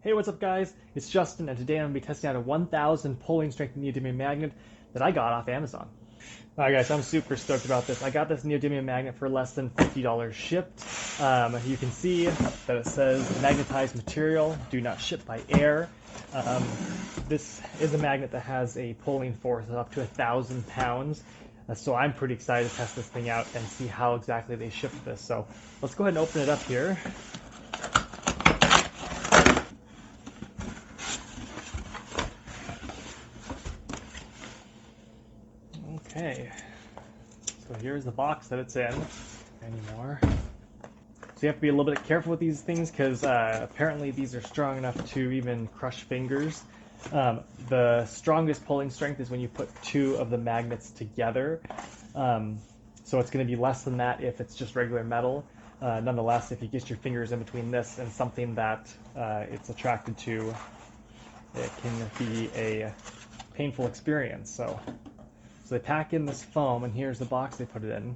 Hey, what's up guys? It's Justin, and today I'm going to be testing out a 1000 pulling strength neodymium magnet that I got off Amazon. Alright guys, I'm super stoked about this. I got this neodymium magnet for less than $50 shipped. You can see that it says magnetized material, do not ship by air. This is a magnet that has a pulling force of up to 1,000 pounds. So I'm pretty excited to test this thing out and see how exactly they ship this. So let's go ahead and open it up here. Okay, so here's the box that it's in. Anymore. So you have to be a little bit careful with these things because apparently these are strong enough to even crush fingers. The strongest pulling strength is when you put two of the magnets together. So it's going to be less than that if it's just regular metal. Nonetheless, if you get your fingers in between this and something that it's attracted to, it can be a painful experience. So they pack in this foam, and here's the box they put it in.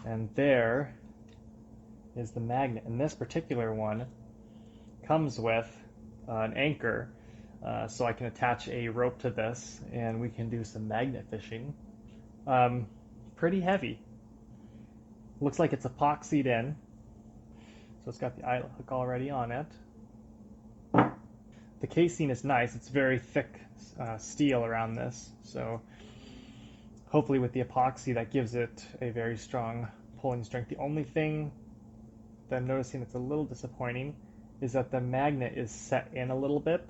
And there is the magnet. And this particular one comes with an anchor, so I can attach a rope to this, and we can do some magnet fishing. Pretty heavy. Looks like it's epoxied in, so it's got the eye hook already on it. The casing is nice. It's very thick steel around this, so hopefully with the epoxy that gives it a very strong pulling strength. The only thing that I'm noticing that's a little disappointing is that the magnet is set in a little bit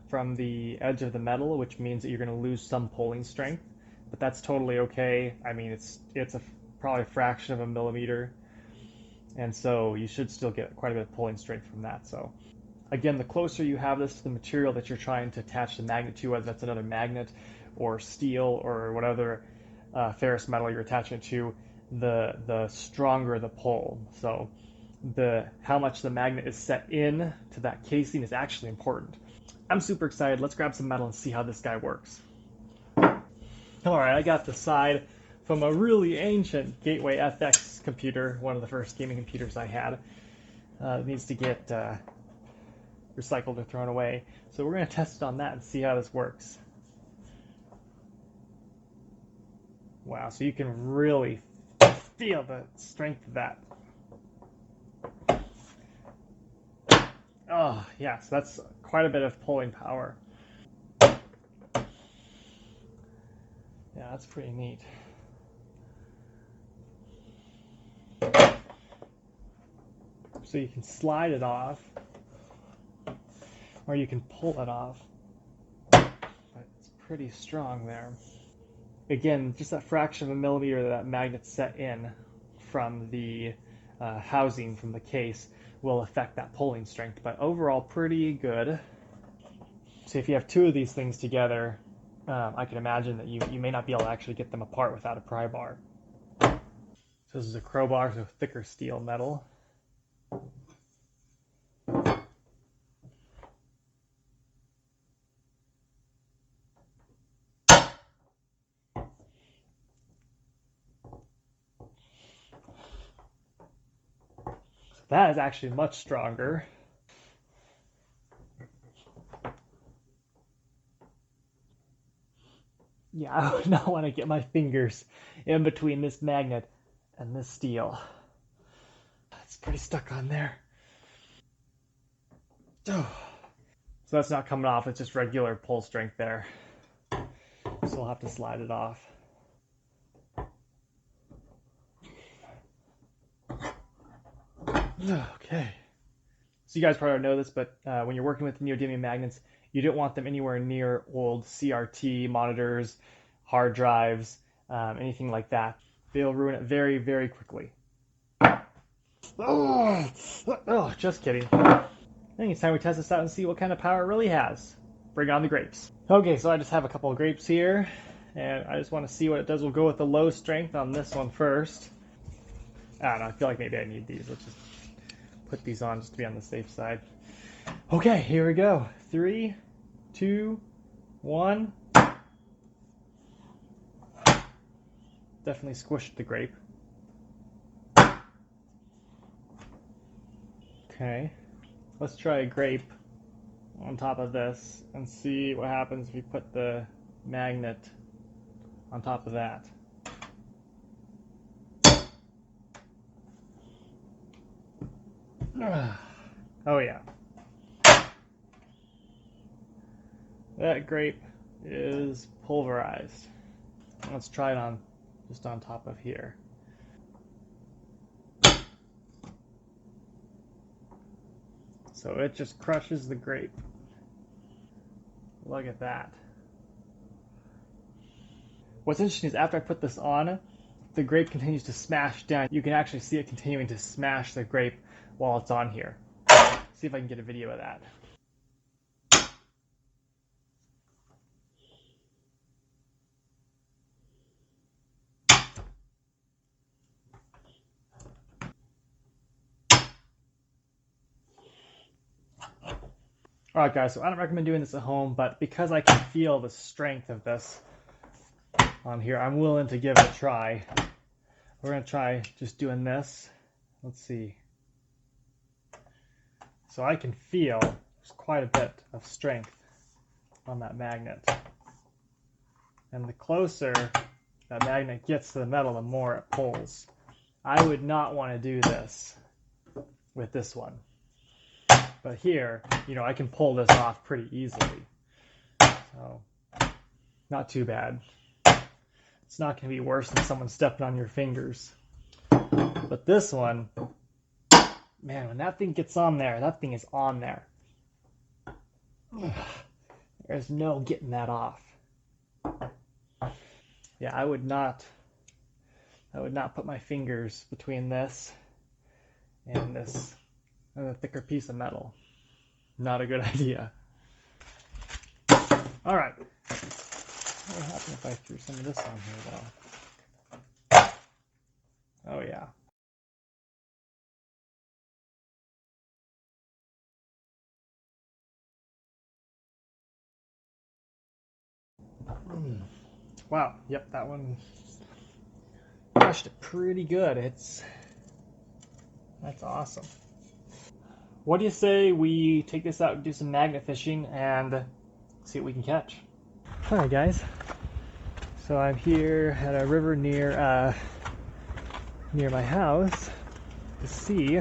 from the edge of the metal, which means that you're going to lose some pulling strength, but that's totally okay. I mean, it's probably a fraction of a millimeter, and so you should still get quite a bit of pulling strength from that. So again, the closer you have this to the material that you're trying to attach the magnet to, whether that's another magnet or steel or whatever ferrous metal you're attaching it to, the stronger the pull. So how much the magnet is set in to that casing is actually important. I'm super excited. Let's grab some metal and see how this guy works. Alright, I got the side from a really ancient Gateway FX computer, one of the first gaming computers I had. It needs to get recycled or thrown away. So we're going to test it on that and see how this works. Wow, so you can really feel the strength of that. Oh, yeah, so that's quite a bit of pulling power. Yeah, that's pretty neat. So you can slide it off, or you can pull it off, but it's pretty strong there. Again, just that fraction of a millimeter that magnet's set in from the housing, from the case, will affect that pulling strength, but overall pretty good. So if you have two of these things together, I can imagine that you may not be able to actually get them apart without a pry bar. So this is a crowbar, so thicker steel metal. That is actually much stronger. Yeah, I would not want to get my fingers in between this magnet and this steel. It's pretty stuck on there. Oh. So that's not coming off, it's just regular pull strength there. So we'll have to slide it off. Okay. So you guys probably don't know this, but when you're working with neodymium magnets, you don't want them anywhere near old CRT monitors, hard drives, anything like that. They'll ruin it very, very quickly. Oh, just kidding. I think it's time we test this out and see what kind of power it really has. Bring on the grapes. Okay, so I just have a couple of grapes here, and I just want to see what it does. We'll go with the low strength on this one first. I don't know, I feel like maybe I need these. Let's just put these on just to be on the safe side. Okay, here we go. 3, 2, 1. Definitely squished the grape. Okay. let's try a grape on top of this and see what happens if we put the magnet on top of that. Oh yeah. That grape is pulverized. Let's try it on just on top of here. So it just crushes the grape. Look at that. What's interesting is after I put this on, the grape continues to smash down. You can actually see it continuing to smash the grape while it's on here. See if I can get a video of that. Alright guys, so I don't recommend doing this at home, but because I can feel the strength of this on here, I'm willing to give it a try. We're going to try just doing this. Let's see. So I can feel there's quite a bit of strength on that magnet. And the closer that magnet gets to the metal, the more it pulls. I would not want to do this with this one. But here, you know, I can pull this off pretty easily. So, not too bad. It's not going to be worse than someone stepping on your fingers. But this one, man, when that thing gets on there, that thing is on there. There's no getting that off. Yeah, I would not put my fingers between this and this thicker piece of metal. Not a good idea. All right. What would happen if I threw some of this on here, though? Oh, yeah. Wow. Yep, that one crushed it pretty good. That's awesome. What do you say we take this out and do some magnet fishing and see what we can catch? All right, guys. So I'm here at a river near my house to see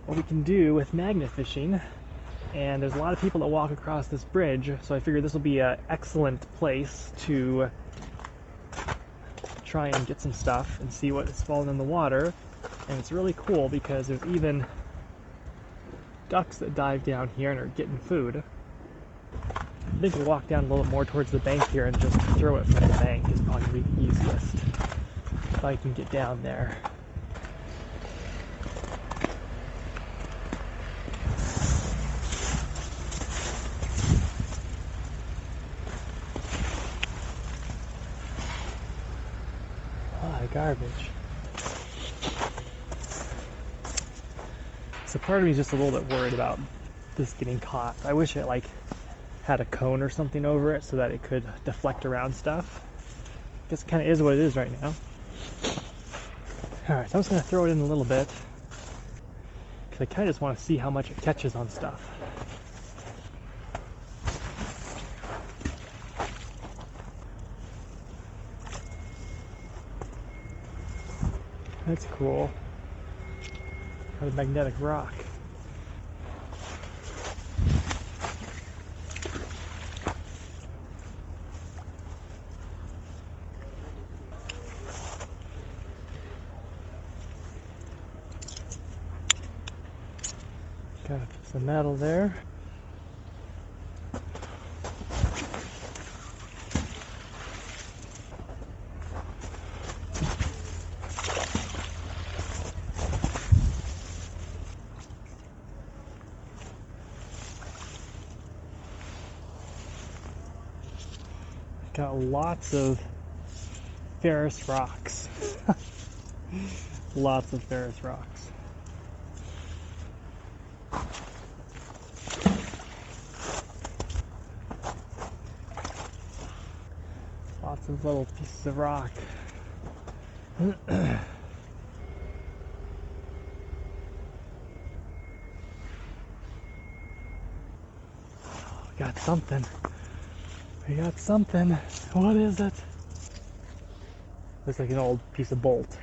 what we can do with magnet fishing. And there's a lot of people that walk across this bridge, so I figured this will be an excellent place to try and get some stuff and see what is falling in the water. And it's really cool because there's even ducks that dive down here and are getting food. I think we'll walk down a little more towards the bank here and just throw it from the bank is probably the easiest if I can get down there. A lot of garbage. So part of me is just a little bit worried about this getting caught. I wish it had a cone or something over it so that it could deflect around stuff. I guess it kind of is what it is right now. Alright, so I'm just going to throw it in a little bit because I kind of just want to see how much it catches on stuff. That's cool. Got a magnetic rock. Got some metal there. Got lots of ferrous rocks. Lots of ferrous rocks. Lots of little pieces of rock. got something. We got something. What is it? Looks like an old piece of bolt.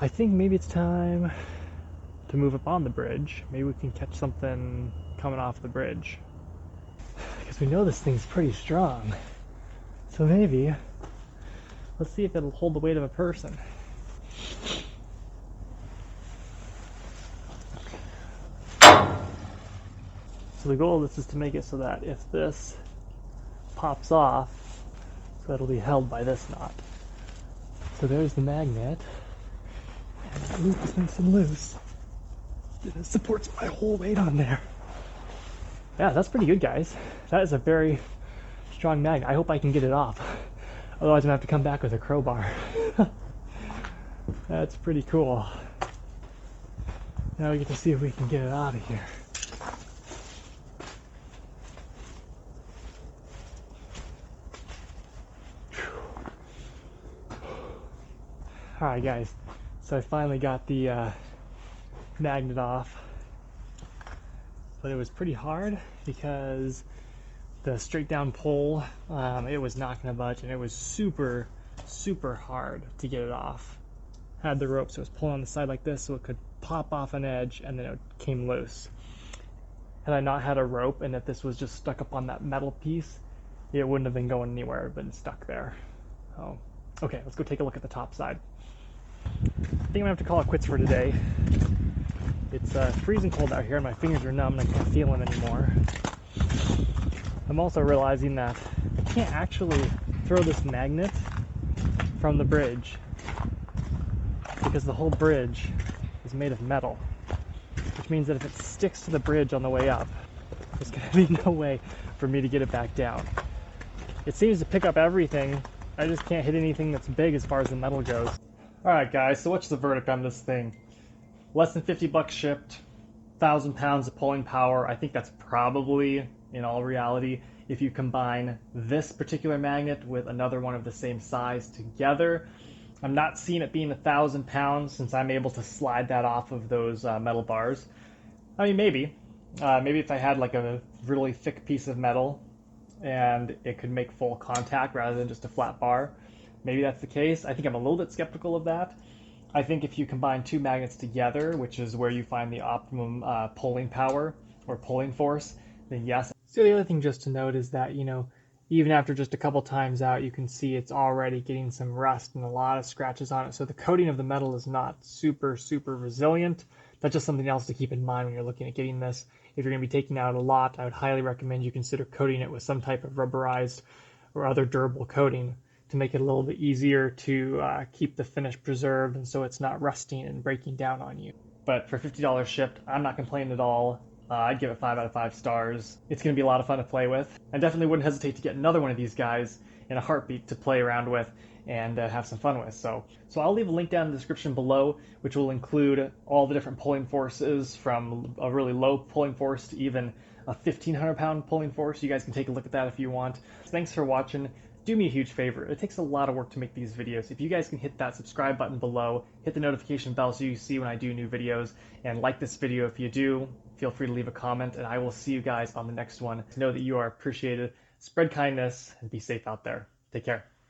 I think maybe it's time to move up on the bridge. Maybe we can catch something coming off the bridge. Because we know this thing's pretty strong. So maybe, let's see if it'll hold the weight of a person. So the goal of this is to make it so that if this pops off, so it'll be held by this knot. So there's the magnet. And that loop is nice and loose. It supports my whole weight on there. Yeah, that's pretty good, guys. That is a very strong magnet. I hope I can get it off. Otherwise, I'm gonna have to come back with a crowbar. That's pretty cool. Now we get to see if we can get it out of here. Alright guys, so I finally got the magnet off, but it was pretty hard because the straight down pull, it was not going to budge, and it was super hard to get it off. I had the rope, so it was pulling on the side like this so it could pop off an edge and then it came loose. Had I not had a rope and if this was just stuck up on that metal piece, it wouldn't have been going anywhere, it would have been stuck there. Oh. Okay, let's go take a look at the top side. I think I'm gonna have to call it quits for today. It's freezing cold out here and my fingers are numb and I can't feel them anymore. I'm also realizing that I can't actually throw this magnet from the bridge because the whole bridge is made of metal, which means that if it sticks to the bridge on the way up, there's gonna be no way for me to get it back down. It seems to pick up everything, I just can't hit anything that's big as far as the metal goes. Alright guys, so what's the verdict on this thing? Less than 50 bucks shipped, 1,000 pounds of pulling power. I think that's probably, in all reality, if you combine this particular magnet with another one of the same size together. I'm not seeing it being 1,000 pounds since I'm able to slide that off of those metal bars. I mean, maybe. Maybe if I had like a really thick piece of metal and it could make full contact rather than just a flat bar. Maybe that's the case. I think I'm a little bit skeptical of that. I think if you combine two magnets together, which is where you find the optimum pulling power or pulling force, then yes. So the other thing just to note is that, you know, even after just a couple times out, you can see it's already getting some rust and a lot of scratches on it. So the coating of the metal is not super resilient. That's just something else to keep in mind when you're looking at getting this. If you're going to be taking out a lot, I would highly recommend you consider coating it with some type of rubberized or other durable coating to make it a little bit easier to keep the finish preserved and so it's not rusting and breaking down on you. But for $50 shipped, I'm not complaining at all. I'd give it 5 out of 5 stars. It's going to be a lot of fun to play with. I definitely wouldn't hesitate to get another one of these guys in a heartbeat to play around with and have some fun with. So I'll leave a link down in the description below, which will include all the different pulling forces from a really low pulling force to even a 1,500 pound pulling force. You guys can take a look at that if you want. Thanks for watching. Do me a huge favor. It takes a lot of work to make these videos. If you guys can hit that subscribe button below, hit the notification bell so you see when I do new videos, and like this video if you do, feel free to leave a comment, and I will see you guys on the next one. Know that you are appreciated. Spread kindness and be safe out there. Take care.